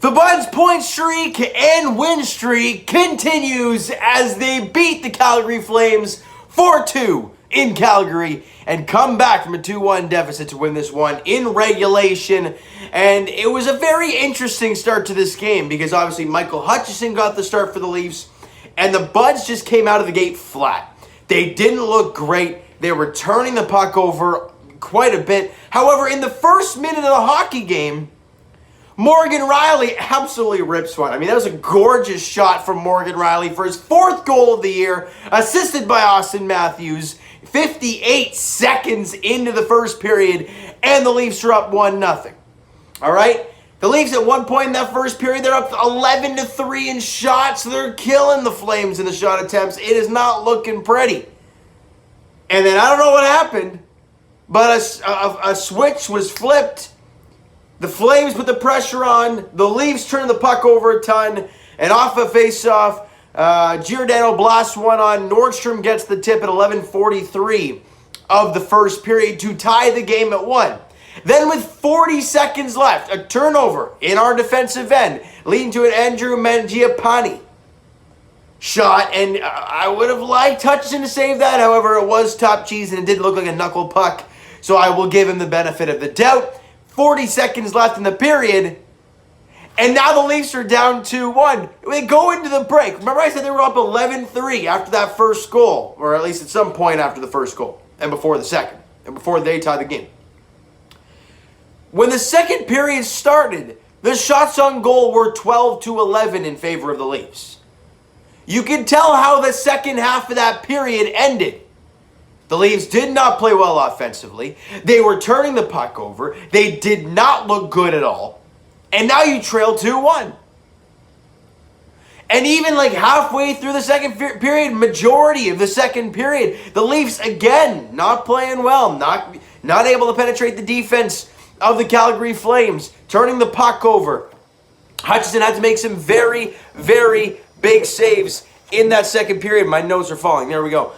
The Buds' point streak and win streak continues as they beat the Calgary Flames 4-2 in Calgary and come back from a 2-1 deficit to win this one in regulation. And it was a very interesting start to this game because obviously Michael Hutchison got the start for the Leafs and the Buds just came out of the gate flat. They didn't look great. They were turning the puck over quite a bit. However, in the first minute of the hockey game, Morgan Rielly absolutely rips one. I mean, that was a gorgeous shot from Morgan Rielly for his fourth goal of the year, assisted by Austin Matthews, 58 seconds into the first period, and the Leafs are up 1-0. All right? The Leafs at one point in that first period, they're up 11-3 in shots. They're killing the Flames in the shot attempts. It is not looking pretty. And then I don't know what happened, but a switch was flipped. The Flames put the pressure on. The Leafs turned the puck over a ton. And off a face-off, Giordano blasts one on. Nordstrom gets the tip at 11:43 of the first period to tie the game at 1. Then with 40 seconds left, a turnover in our defensive end, leading to an Andrew Mangiapane shot. And I would have liked Hutchison to save that. However, it was top cheese and it did look like a knuckle puck. So I will give him the benefit of the doubt. 40 seconds left in the period, and now the Leafs are down 2-1. They go into the break. Remember I said they were up 11-3 after that first goal, or at least at some point after the first goal, and before the second, and before they tied the game. When the second period started, the shots on goal were 12-11 in favor of the Leafs. You can tell how the second half of that period ended. The Leafs did not play well offensively. They were turning the puck over. They did not look good at all. And now you trail 2-1. And even like halfway through the second period, majority of the second period, the Leafs again not playing well, not able to penetrate the defense of the Calgary Flames, turning the puck over. Hutchison had to make some very, very big saves in that second period. My notes are falling. There we go.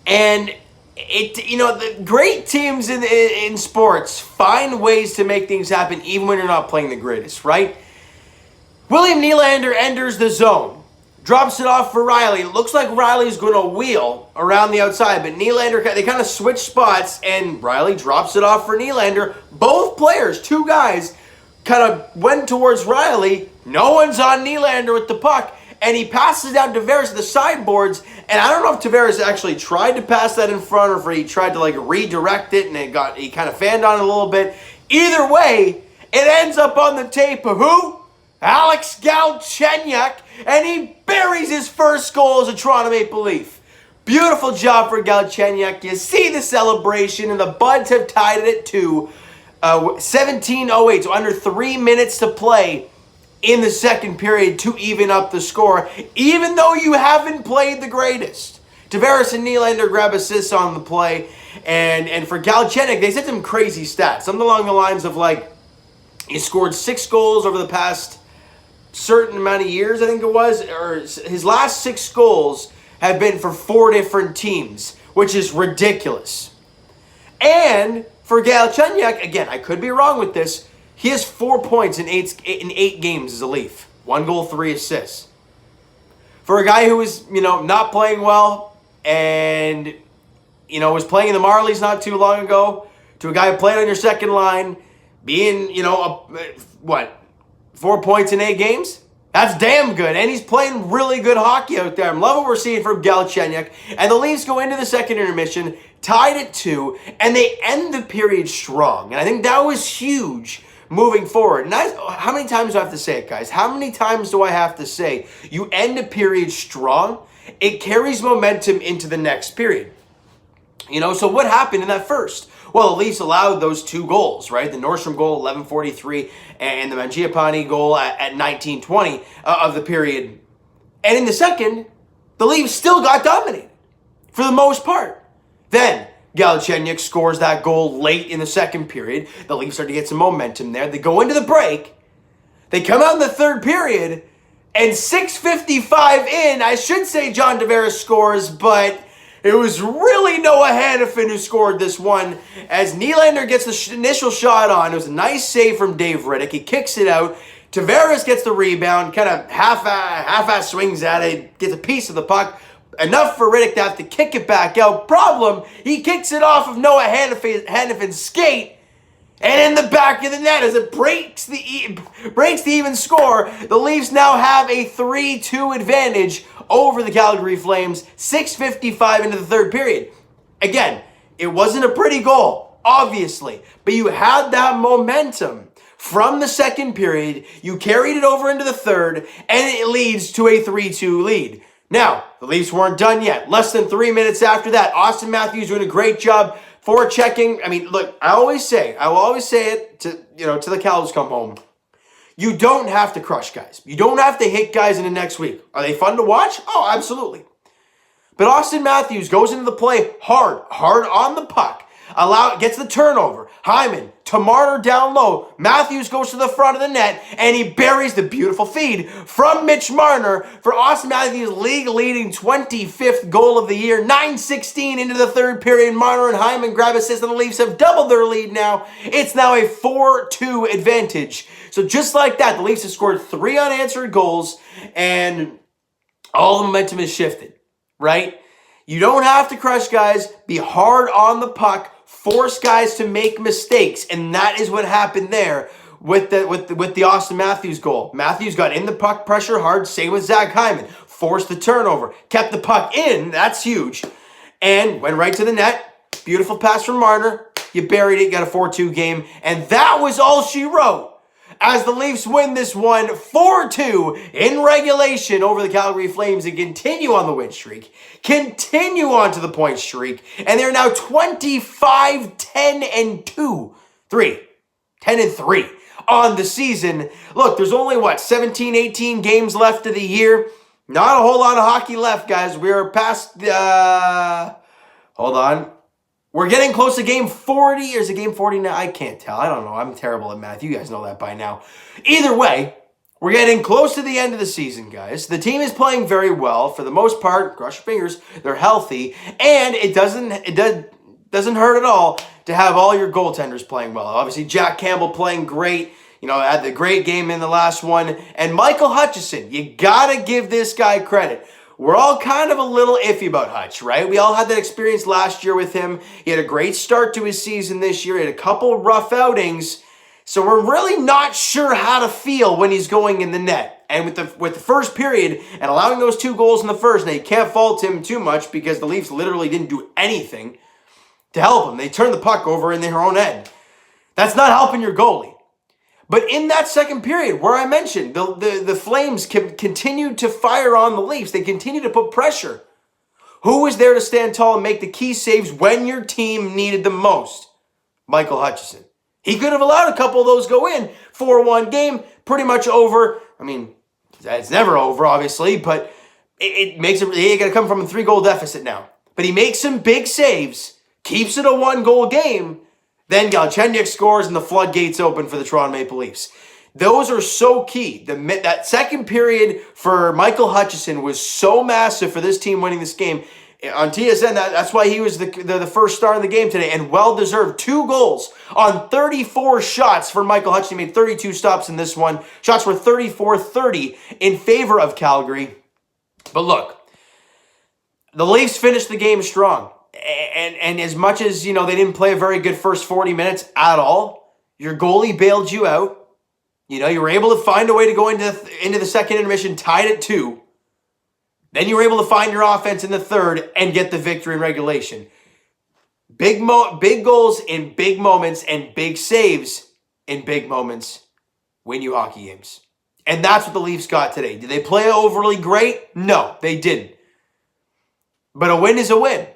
And the great teams in sports find ways to make things happen even when you're not playing the greatest, right? William Nylander enters the zone, drops it off for Rielly. It looks like Rielly's going to wheel around the outside, but Nylander, they kind of switch spots, and Rielly drops it off for Nylander. Both players, two guys, kind of went towards Rielly. No one's on Nylander with the puck. And he passes down Tavares at the sideboards. And I don't know if Tavares actually tried to pass that in front or if he tried to redirect it and he kind of fanned on it a little bit. Either way, it ends up on the tape of who? Alex Galchenyuk. And he buries his first goal as a Toronto Maple Leaf. Beautiful job for Galchenyuk. You see the celebration, and the Buds have tied it to 17:08. So under 3 minutes to play in the second period to even up the score, even though you haven't played the greatest. Tavares and Nylander grab assists on the play, and for Galchenyuk, they said some crazy stats. Something along the lines of he scored 6 goals over the past certain amount of years, I think it was, or his last 6 goals have been for 4 different teams, which is ridiculous. And for Galchenyuk, again, I could be wrong with this, he has 4 points in 8 games as a Leaf. 1 goal, 3 assists. For a guy who was, not playing well and, was playing in the Marlies not too long ago, to a guy who played on your second line, being, 4 points in 8 games? That's damn good. And he's playing really good hockey out there. I'm loving what we're seeing from Galchenyuk. And the Leafs go into the second intermission, tied at 2, and they end the period strong. And I think that was huge moving forward. And how many times do I have to say it, guys? How many times do I have to say you end a period strong? It carries momentum into the next period. So what happened in that first? Well, the Leafs allowed those 2 goals, right? The Nordstrom goal, 11:43, and the Mangiapane goal at 19:20 of the period. And in the second, the Leafs still got dominated for the most part. Then Galchenyuk scores that goal late in the second period. The Leafs start to get some momentum there. They go into the break. They come out in the third period, and 6:55 in, I should say John Tavares scores, but It was really Noah Hannafin who scored this one as Nylander gets the initial shot on. It was a nice save from Dave Riddick. He kicks it out. Tavares gets the rebound, kind of half-ass swings at it, gets a piece of the puck. Enough for Riddick to have to kick it back out. Problem, he kicks it off of Noah Hannafin's skate, and in the back of the net as it breaks the even score. The Leafs now have a 3-2 advantage over the Calgary Flames, 6:55 into the third period. Again, it wasn't a pretty goal, obviously, but you had that momentum from the second period. You carried it over into the third, and it leads to a 3-2 lead. Now, the Leafs weren't done yet. Less than 3 minutes after that, Austin Matthews doing a great job forechecking. I mean, look, I will always say it to the cows come home. You don't have to crush guys. You don't have to hit guys in the next week. Are they fun to watch? Oh, absolutely. But Austin Matthews goes into the play hard on the puck. Gets the turnover. Hyman to Marner down low. Matthews goes to the front of the net, and he buries the beautiful feed from Mitch Marner for Austin Matthews' league-leading 25th goal of the year. 9:16 into the third period. Marner and Hyman grab assists, and the Leafs have doubled their lead now. It's now a 4-2 advantage. So just like that, the Leafs have scored 3 unanswered goals, and all the momentum is shifted, right? You don't have to crush guys. Be hard on the puck. Force guys to make mistakes, and that is what happened there with the Austin Matthews goal. Matthews got in the puck pressure hard, same with Zach Hyman. Forced the turnover, kept the puck in, that's huge, and went right to the net. Beautiful pass from Marner. You buried it, got a 4-2 game, and that was all she wrote as the Leafs win this one 4-2 in regulation over the Calgary Flames and continue on the win streak, continue on to the point streak, and they're now 25-10-2, 10-3 on the season. Look, there's only, 17, 18 games left of the year. Not a whole lot of hockey left, guys. We're past, hold on. We're getting close to game 40, or is it game 40 now? I can't tell. I don't know. I'm terrible at math. You guys know that by now. Either way, we're getting close to the end of the season, guys. The team is playing very well. For the most part, cross your fingers, they're healthy. And it doesn't hurt at all to have all your goaltenders playing well. Obviously, Jack Campbell playing great. Had the great game in the last one. And Michael Hutchison, you got to give this guy credit. We're all kind of a little iffy about Hutch, right? We all had that experience last year with him. He had a great start to his season this year. He had a couple rough outings. So we're really not sure how to feel when he's going in the net. And with the first period and allowing those 2 goals in the first, now you can't fault him too much because the Leafs literally didn't do anything to help him. They turned the puck over in their own end. That's not helping your goalie. But in that second period, where I mentioned the Flames continued to fire on the Leafs, they continued to put pressure. Who was there to stand tall and make the key saves when your team needed them most? Michael Hutchison. He could have allowed a couple of those go in. 4-1 game, pretty much over. I mean, it's never over, obviously, but it makes it. They got to come from a 3-goal deficit now. But he makes some big saves, keeps it a 1-goal game. Then Galchenyuk scores and the floodgates open for the Toronto Maple Leafs. Those are so key. That second period for Michael Hutchison was so massive for this team winning this game. On TSN, that's why he was the first star in the game today, and well-deserved. 2 goals on 34 shots for Michael Hutchison. He made 32 stops in this one. Shots were 34-30 in favor of Calgary. But look, the Leafs finished the game strong. And as much as, they didn't play a very good first 40 minutes at all, your goalie bailed you out. You were able to find a way to go into the second intermission, tied at 2. Then you were able to find your offense in the third and get the victory in regulation. Big goals in big moments and big saves in big moments win you hockey games. And that's what the Leafs got today. Did they play overly great? No, they didn't. But a win is a win.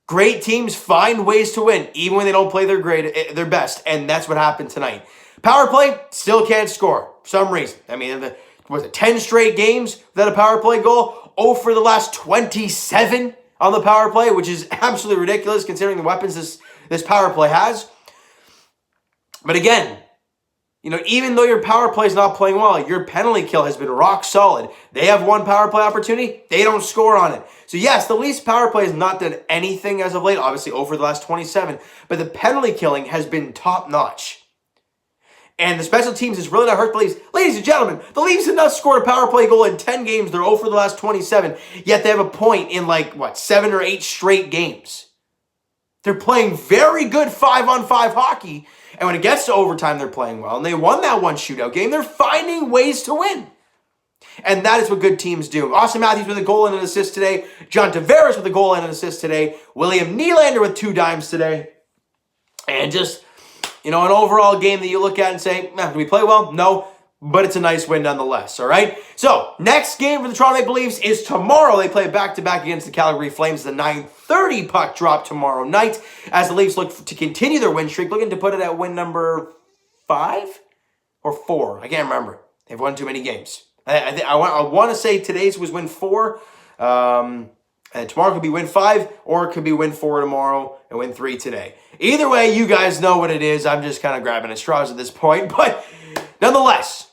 Great teams find ways to win, even when they don't play their best, and that's what happened tonight. Power play, still can't score for some reason. I mean, was it 10 straight games without a power play goal? 0 for the last 27 on the power play, which is absolutely ridiculous considering the weapons this power play has. But again, You know, even though your power play is not playing well, your penalty kill has been rock solid. They have one power play opportunity. They don't score on it. So yes, the Leafs power play has not done anything as of late, obviously over the last 27, but the penalty killing has been top notch. And the special teams has really not hurt the Leafs. Ladies and gentlemen, the Leafs have not scored a power play goal in 10 games. They're 0 for the last 27, yet they have a point in 7 or 8 straight games. They're playing very good 5-on-5 hockey. And when it gets to overtime, they're playing well. And they won that one shootout game. They're finding ways to win. And that is what good teams do. Austin Matthews with a goal and an assist today. John Tavares with a goal and an assist today. William Nylander with 2 dimes today. And just, an overall game that you look at and say, did we play well? No. But it's a nice win nonetheless, all right? So, next game for the Toronto Maple Leafs is tomorrow. They play back-to-back against the Calgary Flames. The 9:30 puck drop tomorrow night as the Leafs look to continue their win streak, looking to put it at win number 5 or 4. I can't remember. They've won too many games. I want to say today's was win 4. And tomorrow could be win 5, or it could be win 4 tomorrow and win 3 today. Either way, you guys know what it is. I'm just kind of grabbing at straws at this point. But nonetheless,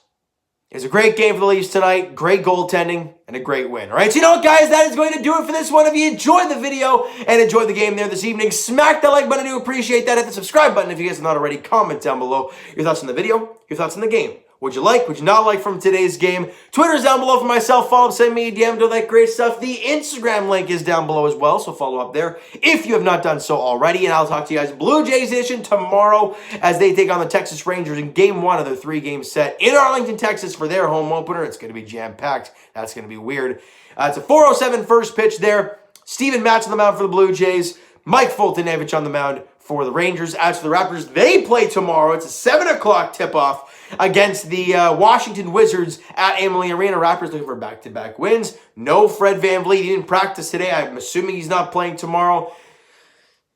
it's a great game for the Leafs tonight. Great goaltending and a great win. All right, so you know what, guys? That is going to do it for this one. If you enjoyed the video and enjoyed the game there this evening, smack that like button. I do appreciate that. Hit the subscribe button if you guys have not already. Comment down below your thoughts on the video, your thoughts on the game. Would you like, would you not like from today's game? Twitter's down below for myself. Follow, send me a DM, do all that great stuff. The Instagram link is down below as well, so follow up there if you have not done so already. And I'll talk to you guys Blue Jays edition tomorrow as they take on the Texas Rangers in Game 1 of their 3-game set in Arlington, Texas for their home opener. It's going to be jam-packed. That's going to be weird. It's a 4:07 first pitch there. Steven Matz on the mound for the Blue Jays. Mike Foltynewicz on the mound for the Rangers. As for the Raptors, they play tomorrow. It's a 7 o'clock tip-off against the Washington Wizards at Amalie Arena. Raptors looking for back-to-back wins. No Fred VanVleet. He didn't practice today. I'm assuming he's not playing tomorrow.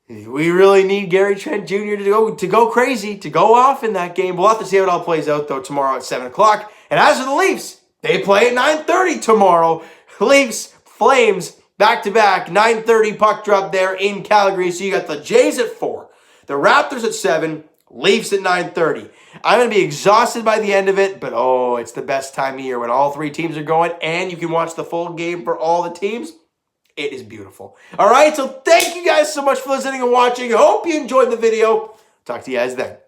We really need Gary Trent Jr. to go crazy, to go off in that game. We'll have to see how it all plays out, though, tomorrow at 7 o'clock. And as for the Leafs, they play at 9:30 tomorrow. Leafs, Flames, back-to-back, 9:30 puck drop there in Calgary. So you got the Jays at 4, the Raptors at 7, Leafs at 9:30. I'm going to be exhausted by the end of it, but it's the best time of year when all 3 teams are going and you can watch the full game for all the teams. It is beautiful. All right, so thank you guys so much for listening and watching. I hope you enjoyed the video. Talk to you guys then.